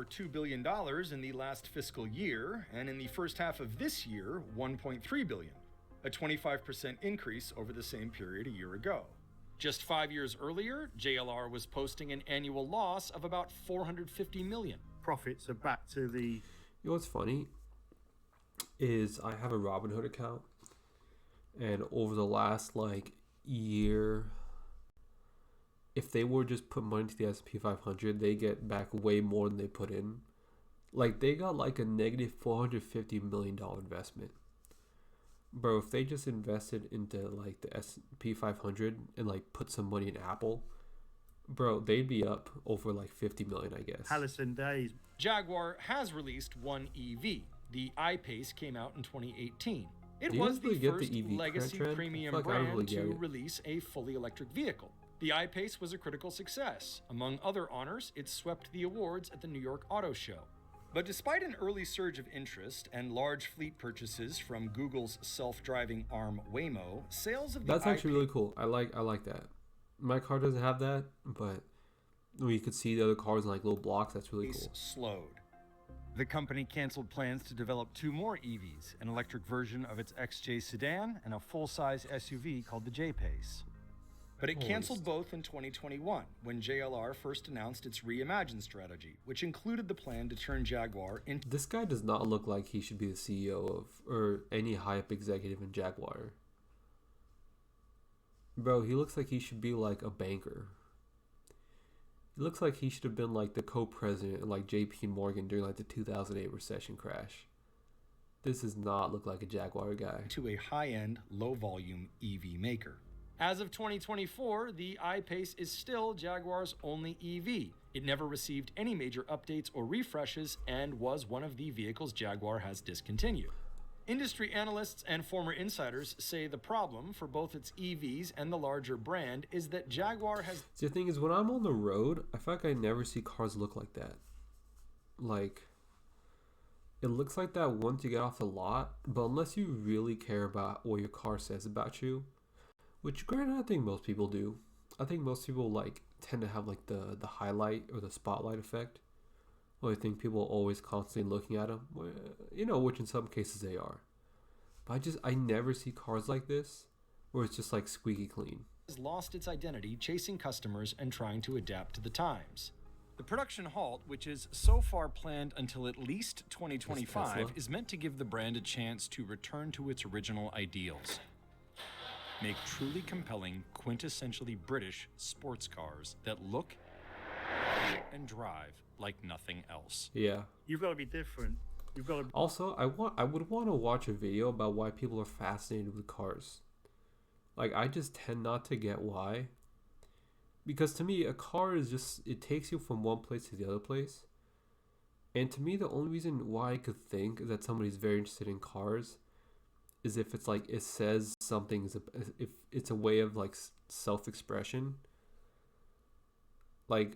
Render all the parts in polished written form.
over $2 billion in the last fiscal year, and in the first half of this year, $1.3 billion, a 25% increase over the same period a year ago. Just 5 years earlier, JLR was posting an annual loss of about $450 million. Profits are back to the... You know what's funny is I have a Robinhood account, and over the last year, if they were just put money to the S&P 500, they get back way more than they put in. They got a negative $450 million investment. Bro, if they just invested into the S&P 500 and put some money in Apple, bro, they'd be up over 50 million, I guess. Allison Days. Jaguar has released one EV. The I-Pace came out in 2018. It Do you was guys really the get first the EV legacy trend? premium I feel like I don't brand really get to it. release a fully electric vehicle. The I-Pace was a critical success. Among other honors, it swept the awards at the New York Auto Show. But despite an early surge of interest and large fleet purchases from Google's self-driving arm Waymo, sales of the That's actually really cool. I like that. My car doesn't have that, but when you could see the other cars in little blocks, that's really cool. Slowed. The company canceled plans to develop 2 more EVs, an electric version of its XJ sedan and a full-size SUV called the J-Pace. But it canceled both in 2021, when JLR first announced its Reimagine strategy, which included the plan to turn Jaguar into... This guy does not look like he should be the CEO of, or any high-up executive in Jaguar. Bro, he looks like he should be a banker. He looks like he should have been the co-president of JP Morgan during the 2008 recession crash. This does not look like a Jaguar guy. ...to a high-end, low-volume EV maker. As of 2024, the I-Pace is still Jaguar's only EV. It never received any major updates or refreshes and was one of the vehicles Jaguar has discontinued. Industry analysts and former insiders say the problem for both its EVs and the larger brand is that Jaguar has... See, the thing is, when I'm on the road, I feel like I never see cars look like that. It looks like that once you get off the lot, but unless you really care about what your car says about you, which, granted, I think most people do. I think most people, tend to have, the highlight or the spotlight effect. Well, I think people are always constantly looking at them. Which in some cases they are. But I never see cars like this, where it's just, squeaky clean. ...has lost its identity chasing customers and trying to adapt to the times. The production halt, which is so far planned until at least 2025, is meant to give the brand a chance to return to its original ideals. Make truly compelling, quintessentially British sports cars that look and drive like nothing else. Yeah. You've got to be different. You've got to... Also, I would want to watch a video about why people are fascinated with cars. I just tend not to get why. Because to me, a car is just... It takes you from one place to the other place. And to me, the only reason why I could think that somebody's very interested in cars is if it's it says something, if it's a way of self-expression. I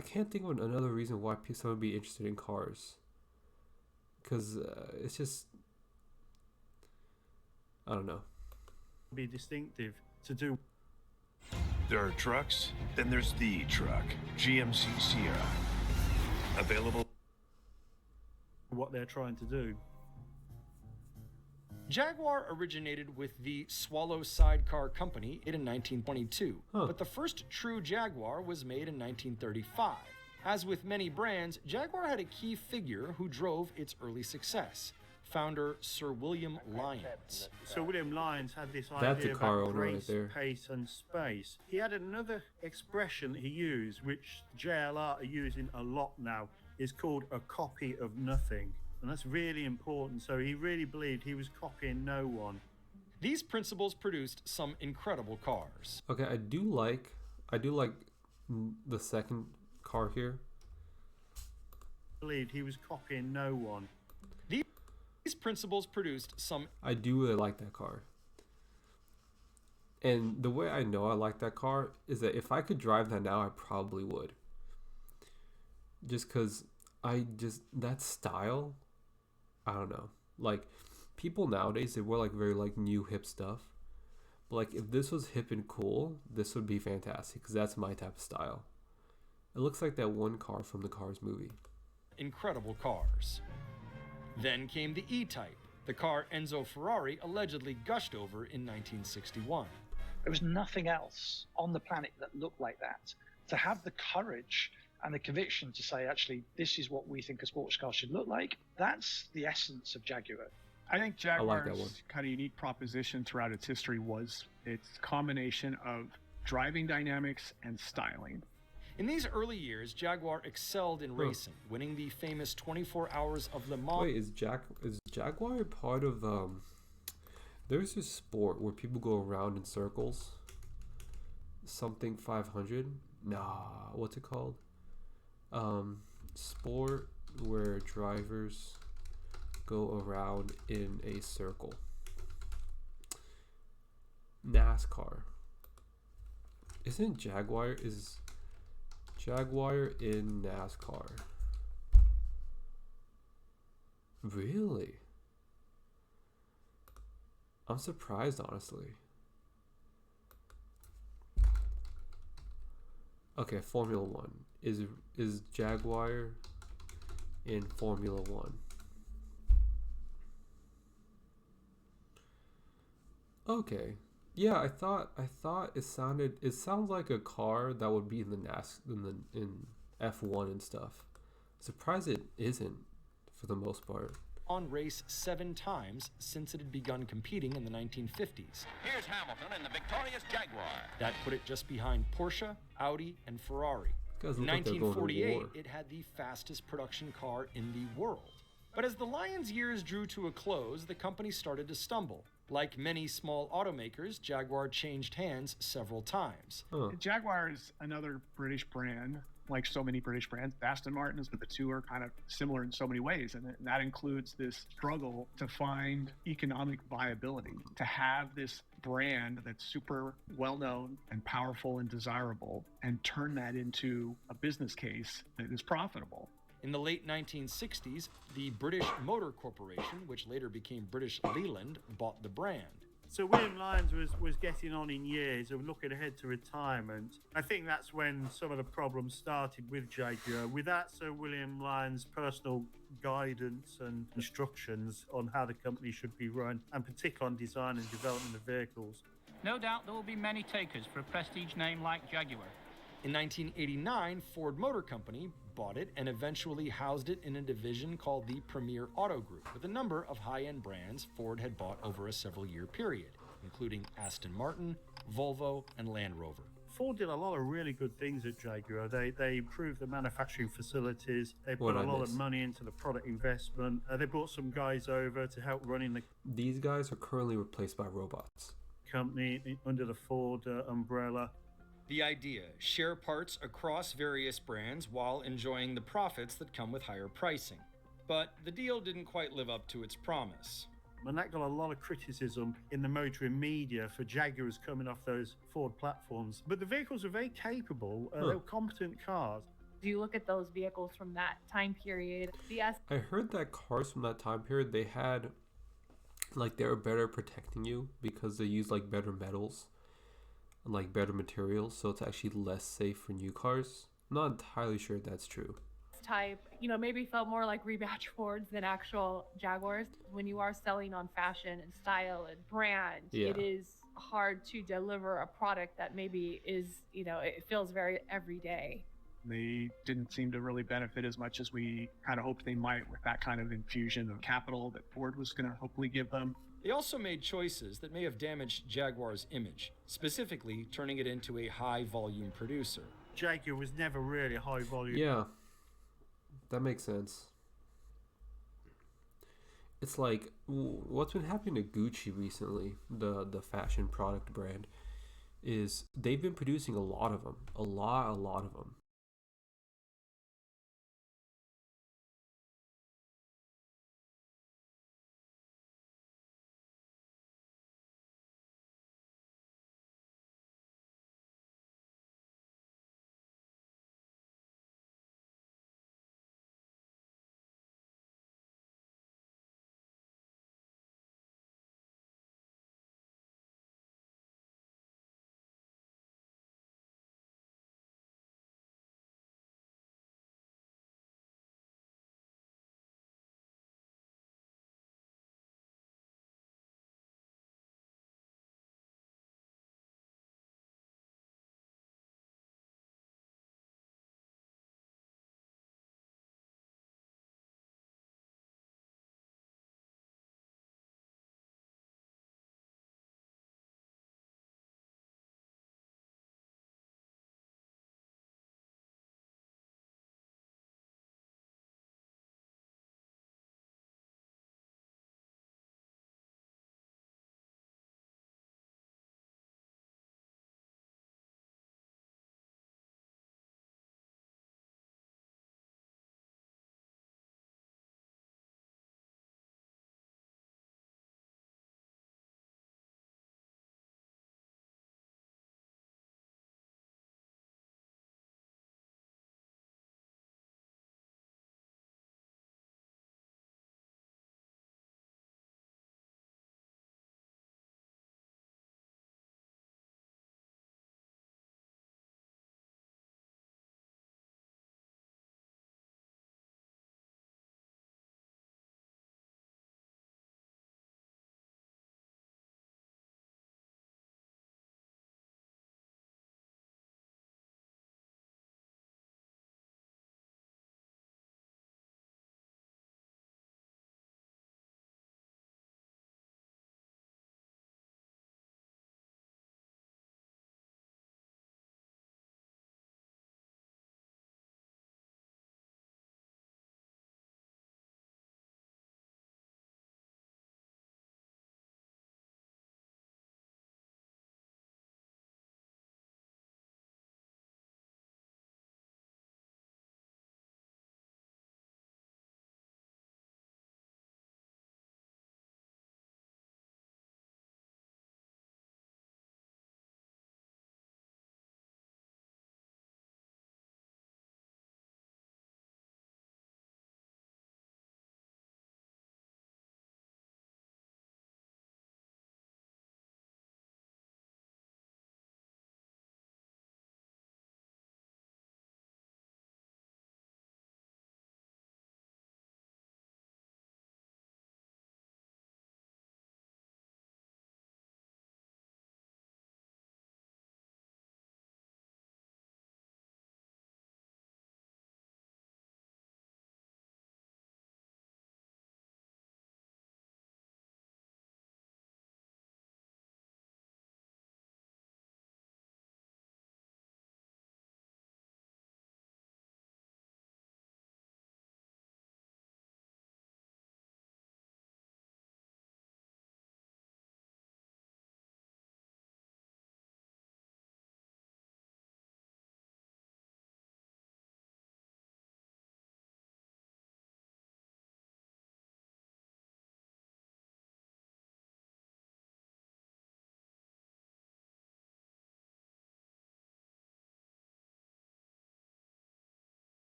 can't think of another reason why someone would be interested in cars. Because it's just, I don't know. Be distinctive to do. There are trucks, then there's the truck, GMC Sierra. Available. What they're trying to do. Jaguar originated with the Swallow Sidecar Company in 1922, but the first true Jaguar was made in 1935. As with many brands, Jaguar had a key figure who drove its early success, founder Sir William Lyons. Sir William Lyons had this That's idea a car about owner right grace, there. pace and space. He had another expression he used, which JLR are using a lot now, is called a copy of nothing. And that's really important. So he really believed he was copying no one. These principles produced some incredible cars. Okay, I do like the second car here. Believed he was copying no one. These principles produced some... I do really like that car. And the way I know I like that car is that if I could drive that now, I probably would. Just because that style... I don't know. People nowadays, they wear very new hip stuff. But if this was hip and cool, this would be fantastic because that's my type of style. It looks like that one car from the Cars movie. Incredible cars. Then came the E-Type, the car Enzo Ferrari allegedly gushed over in 1961. There was nothing else on the planet that looked like that. To have the courage and the conviction to say, actually, this is what we think a sports car should look like, that's the essence of Jaguar. I think I like that one. Jaguar's kind of unique proposition throughout its history was its combination of driving dynamics and styling. In these early years, Jaguar excelled in racing, winning the famous 24 Hours of Le Mans. Wait, is Jaguar part of there's this sport where people go around in circles. Something 500? Nah, what's it called? Sport where drivers go around in a circle. NASCAR. Isn't Jaguar in NASCAR? Really? I'm surprised, honestly. Okay, Formula One. Is Jaguar in Formula One? Okay. Yeah, I thought it sounds like a car that would be in the in F1 and stuff. Surprised it isn't for the most part. On race 7 times since it had begun competing in the 1950s. Here's Hamilton in the victorious Jaguar. That put it just behind Porsche, Audi, and Ferrari. Guys In look like they're going to 1948, war. it had the fastest production car in the world. But as the Lions' years drew to a close, the company started to stumble. Like many small automakers, Jaguar changed hands several times. Jaguar is another British brand, like so many British brands. Aston Martin's, but the two are kind of similar in so many ways. And that includes this struggle to find economic viability, to have this brand that's super well-known and powerful and desirable, and turn that into a business case that is profitable. In the late 1960s, the British Motor Corporation, which later became British Leyland, bought the brand. So William Lyons was getting on in years and looking ahead to retirement. I think that's when some of the problems started with Jaguar. Without Sir William Lyons' personal guidance and instructions on how the company should be run, and particularly on design and development of vehicles. No doubt there will be many takers for a prestige name like Jaguar. In 1989, Ford Motor Company bought it and eventually housed it in a division called the Premier Auto Group, with a number of high-end brands Ford had bought over a several-year period, including Aston Martin, Volvo, and Land Rover. Ford did a lot of really good things at Jaguar. They improved the manufacturing facilities. They put a lot of money into the product investment. They brought some guys over to help running the These guys are currently replaced by robots. company under the Ford umbrella. The idea: share parts across various brands while enjoying the profits that come with higher pricing. But the deal didn't quite live up to its promise. And that got a lot of criticism in the motoring media for Jaguars coming off those Ford platforms. But the vehicles are very capable. They were competent cars. If you look at those vehicles from that time period, I heard that cars from that time period, they had, like, they were better protecting you because they used, like, better metals and, like, better materials, so it's actually less safe for new cars. I'm not entirely sure if that's true. type, maybe felt more like rebatch Fords than actual Jaguars. When you are selling on fashion and style and brand, it is hard to deliver a product that maybe is, it feels very everyday. They didn't seem to really benefit as much as we kind of hoped they might with that kind of infusion of capital that Ford was going to hopefully give them. They also made choices that may have damaged Jaguar's image, specifically turning it into a high-volume producer. Jaguar was never really a high volume. Yeah, that makes sense. It's like, what's been happening to Gucci recently, the fashion product brand, is they've been producing a lot of them. A lot of them.